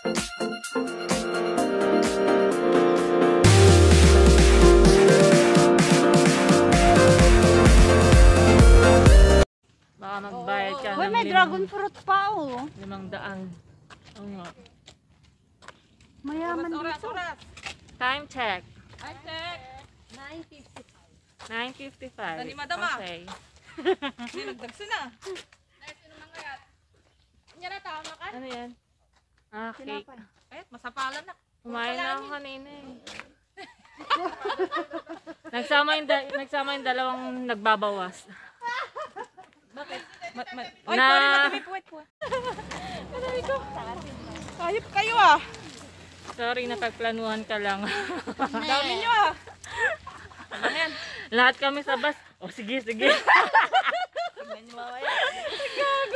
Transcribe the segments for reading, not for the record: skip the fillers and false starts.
Baka magbayad ka Hoy, ng may dragon fruit pa oh. 500. Oo nga. Mayaman dito. Time check. Time check. 9:55. Dani, madama. Okay. Hindi nagdagsa na. Ano yan? Ah, cake. Eh, masapalan na. Kumain na ako kanina eh. nagsama yung dalawang nagbabawas. Bakit? Na- Oy, sorry, madami puwet po. Madami ko. Hayop kayo ah. Sorry, napagplanuhan ka lang. Dami nyo ah. Ano yan? Lahat kami sa bus. Oh, sige. Tingnan nyo mamaya.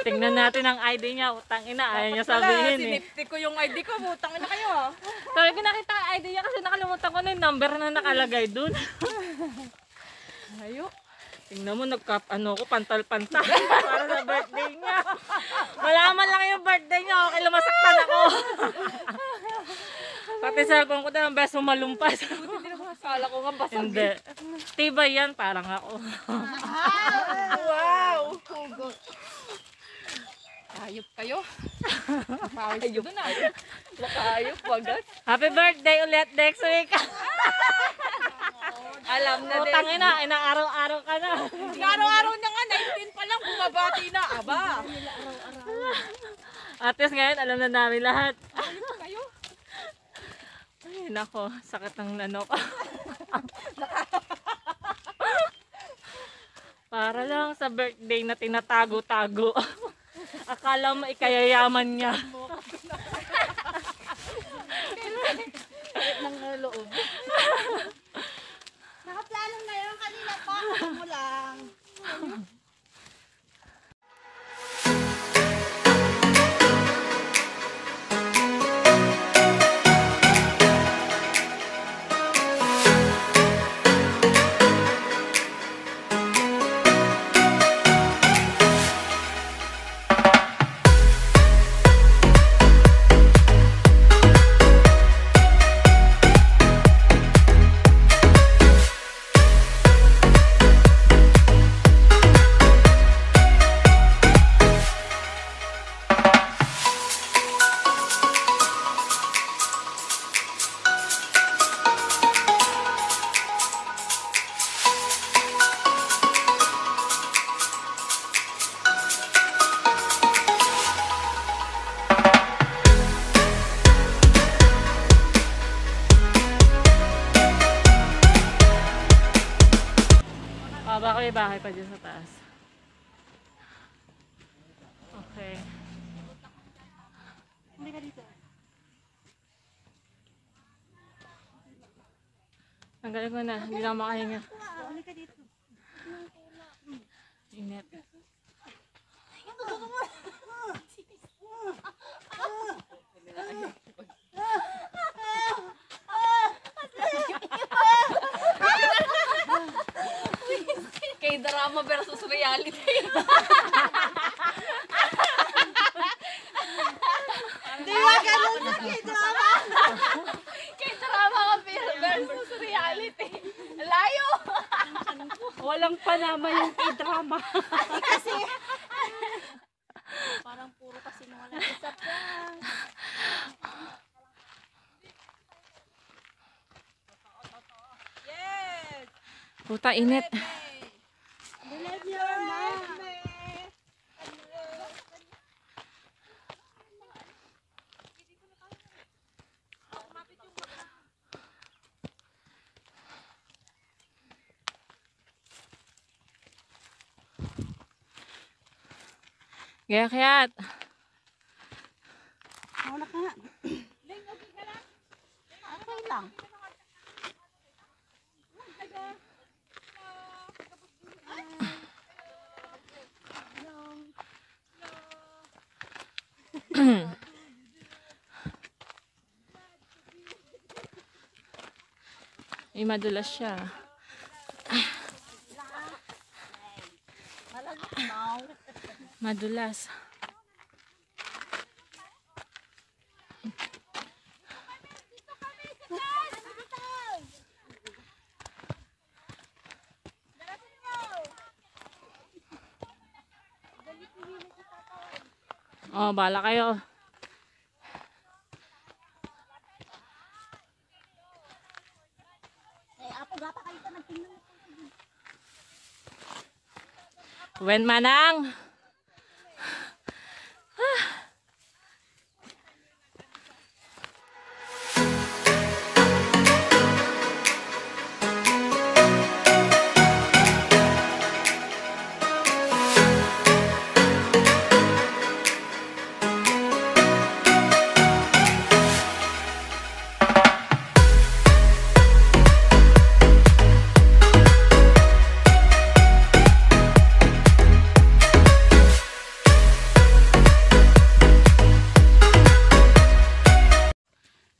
Tingnan natin ang ID niya. Utang ina, ayaw niya sabihin eh. Sinipti ko yung ID ko. Butang na kayo ah. Sabi ko nakita ang ID niya kasi nakalimutan ko na yung number na nakalagay dun. Hayop. Tingnan mo, ko, pantal-pantal. Para sa birthday niya. Malaman lang yung birthday niya. Okay, lumasaktan ako. Pati cellphone ko na ng beso malumpas. Kala ko nga basag. Hindi. Tibay yan, parang ako. Wow. Hayop kayo. Hayop doon ah. Hayop, wagas. Happy birthday ulit next week. Alam na din. Utang ina, inaaraw-araw ka na. Araw-araw na nga, 19 pa lang, bumabati na. Aba. At least ngayon, alam na namin lahat. Hayop kayo. Ay, nako, sakit ng nanok. Para lang sa birthday na tinatago-tago. Akala mo ikayayaman niya. Ng loob. Nakaplano na yun kanina pa. Ano mo lang. Baka may bahay pa dyan sa taas. Okay. Hindi ka dito. Tanggalin ko na. Hindi na ako makahinga. Hindi ka dito. Init. K-drama versus reality. Di ba ganun sa K-drama? K-drama versus reality. Layo. Walang panama yung K-drama. Kasi parang puro kasi mga nag-usap lang. Yes. Puta, init. Believe your mom. Gaya kaya't. Wala ka nga. Okay lang. Madulas siya. Madulas. Oh, bala kayo. Eh, apo gata kayo ka nagtingin. When manang.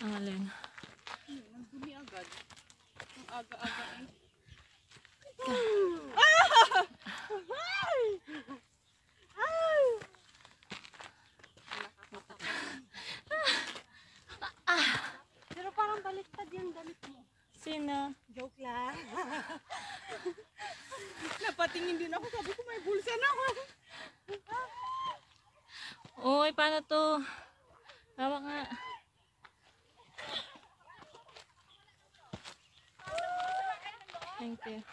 Ang alin. Ang dumi agad. Ang aga-aga eh. Pero parang baliktad yung damit mo. Sino? Joke lang. Napatingin din ako. Sabi ko may bulsa na ako. Uy, paano to? Hawak nga. Thank you.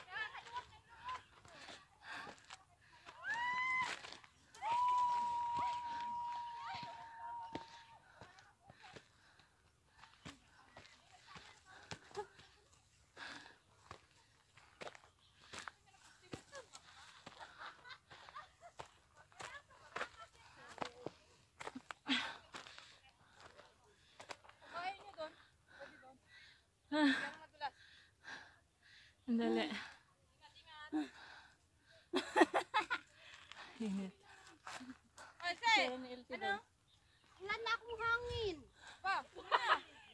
Kumain niyo doon. Pwede doon. Ah, Kaya madulas. ang dali. Init. Ay, say! Ano? Wala na akong hangin. Pa!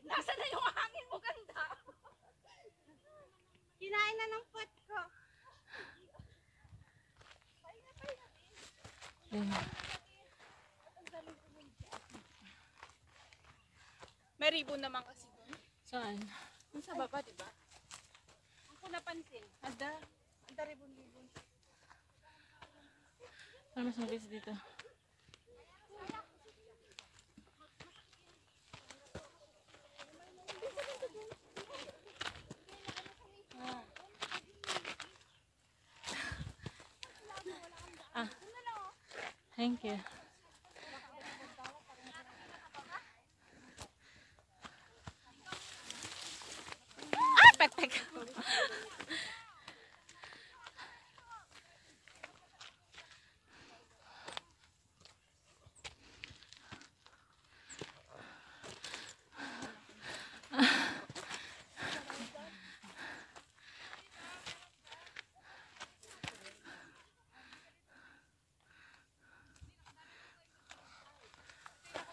Nasaan na yung hangin mo, ganda? Kinain na ng pot ko. Init. May ribbon naman kasi doon. Saan? Yung sa baba, di ba? Ang ko napansin. Anda ribbon-ribbon. Saan mas mabilis dito? Ah. Thank you. Ah, pek-pek.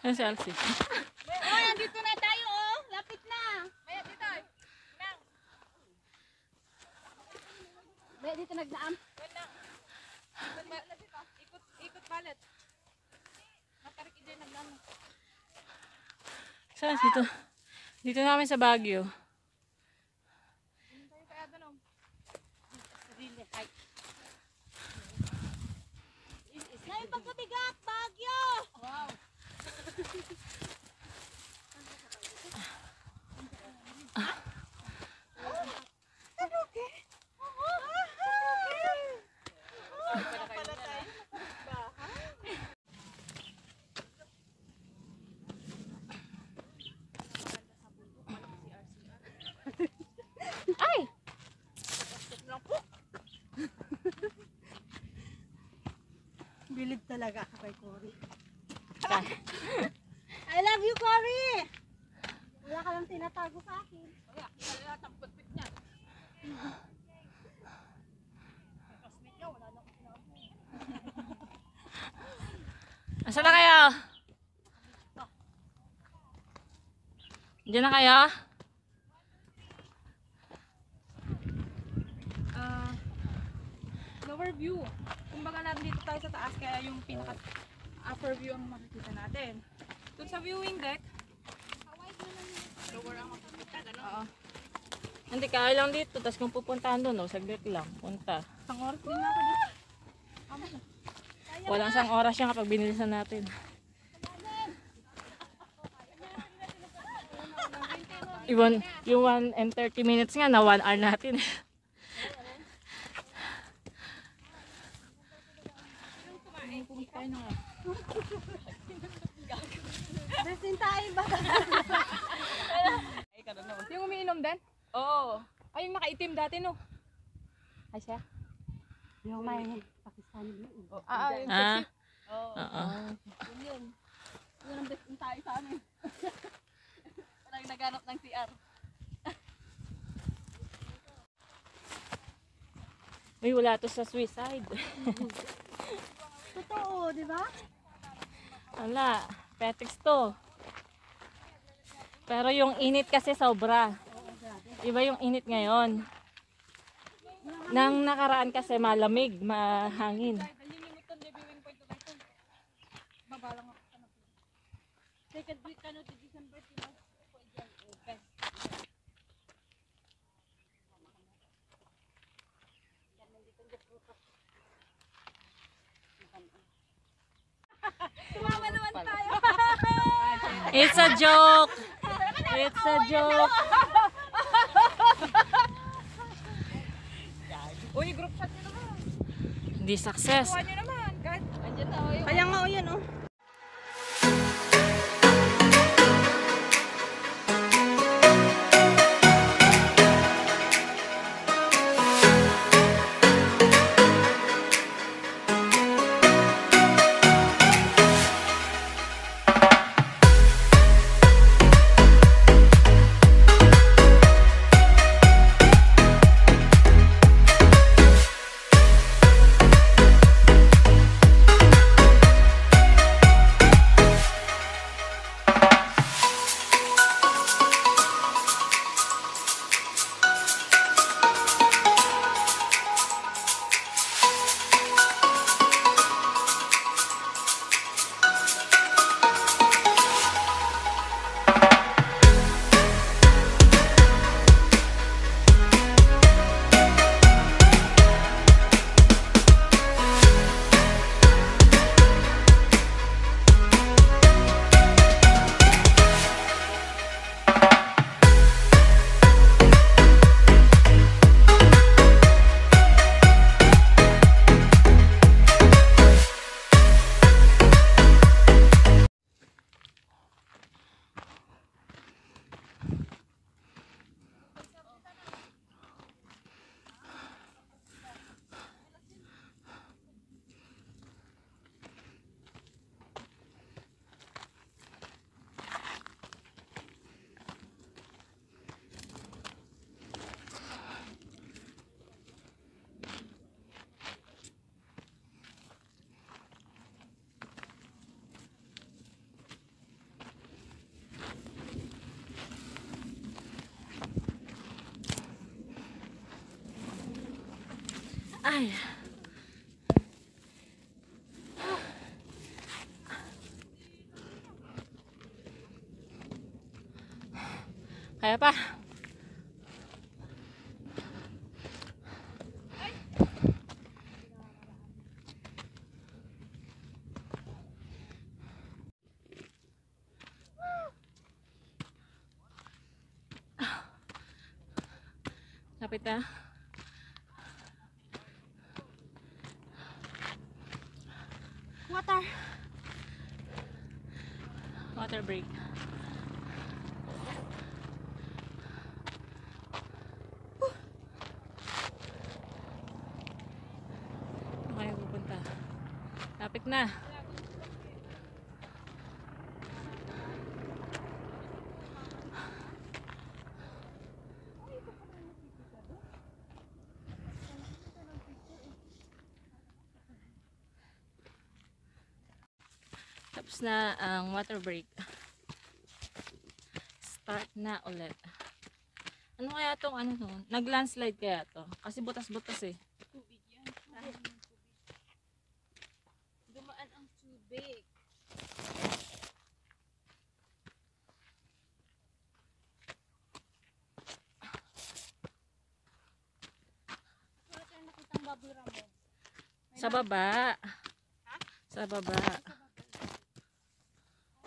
Ayan si Elsie. Oh, andito na tayo oh. Lapit na. Maya, dito ay. Nang. Be, dito nagdaan. Wait lang. Ikot balet. Matarik din ang lano. Saan? Dito. Dito namin sa Baguio. Tayo kaya doon. Ngayon pagkabigat, Bagyo. Wow. Ay! Bilib talaga ako kay Cory. Saan? I love you, Cory. Wala ka lang tinatago sa akin. Kaya, lahat ang putpit niya. Asa na kayo? Diyan na kayo? Lower view. Kumbaga nandito tayo sa taas kaya yung pinaka upper view ang makikita natin. Doon sa viewing deck, lower ang makikita, gano'n? Oo. Hindi, kaya lang dito. Tapos kung pupuntahan doon, oh, saglit lang. Punta. Isang oras din natin dito. Walang isang oras yan kapag binilisan natin. Yung 1 and 30 minutes nga na 1 hour natin. Sintayin ba? Yung umiinom din? Oo. Ay, yung nakaitim dati, no? Ay, siya? Yung may Pakistani. Yung Ah, sexy. oo. Yun. Yun ang best tayo sa amin. Parang naghanap ng CR. Uy, wala to sa suicide. Totoo, di ba? Wala. Petrix to. Pero yung init kasi sobra. Iba yung init ngayon. Nang nakaraan kasi malamig, mahangin. Second week ka no, December, Tumama naman tayo. It's a joke. It's a joke. Uy, group chat nyo naman. Hindi success. Kuha nyo naman. Kahit andyan tayo. Kaya nga o yan o. Ay. Kaya pa. Lapit na. Water. Water break. Okay, pupunta. Lapit na. Tapos na ang water break. Start na ulit. Ano kaya tong ano no? Nag-landslide kaya to? Kasi butas-butas eh. Tubig yan. Dumaan ang tubig. Wala tayong nakitang bubble wrap mo. Sa baba. Sa baba.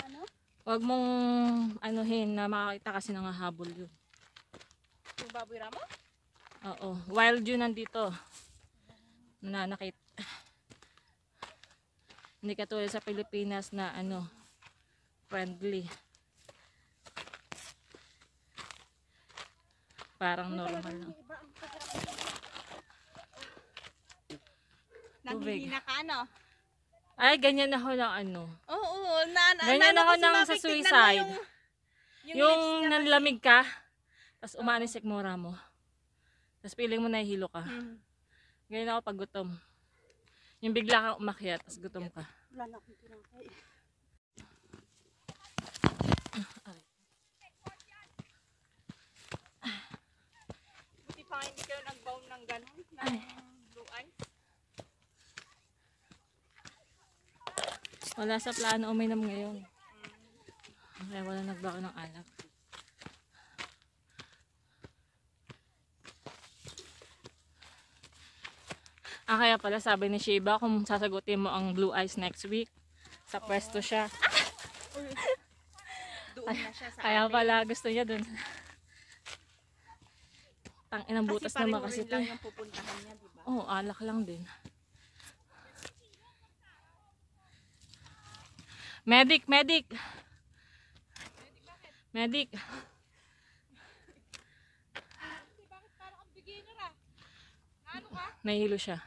Ano? Huwag mong anuhin na makakita kasi nangahabol yun. Yung baboy ramo? Oo, wild yun nandito. Nananakit. Hindi katulad sa Pilipinas na friendly. Parang normal lang. Tubig. Nanghihina ka, ano? Ay, ganyan ako na Oo, ganyan ako kasi nang Maki, sa tignan mo suicide. Yung Yung lips niya kasi. nanlamig ka, tapos umano yung sikmura mo. Tapos feeling mo nahihilo ka. Ganyan ako pag gutom. Yung bigla kang umakyat, tapos gutom ka. Wala na akong tinapay. Buti pa hindi kayo nag-bound ng ganun, Ay. ng blue eyes. Wala sa plano uminom ngayon. Kaya wala nagbaka ng alak. Kaya pala sabi ni Shiba kung sasagutin mo ang Blue Eyes next week, sa pwesto siya. Doon na siya sa Kaya amin. pala gusto niya dun. Inang butas Kasi naman pareho kasi rin ito. lang yung pupuntahan niya, diba? Oo, alak lang din. Medic, medic. Medic. Bakit parang ang beginner ah? Ano ka? Nahihilo siya.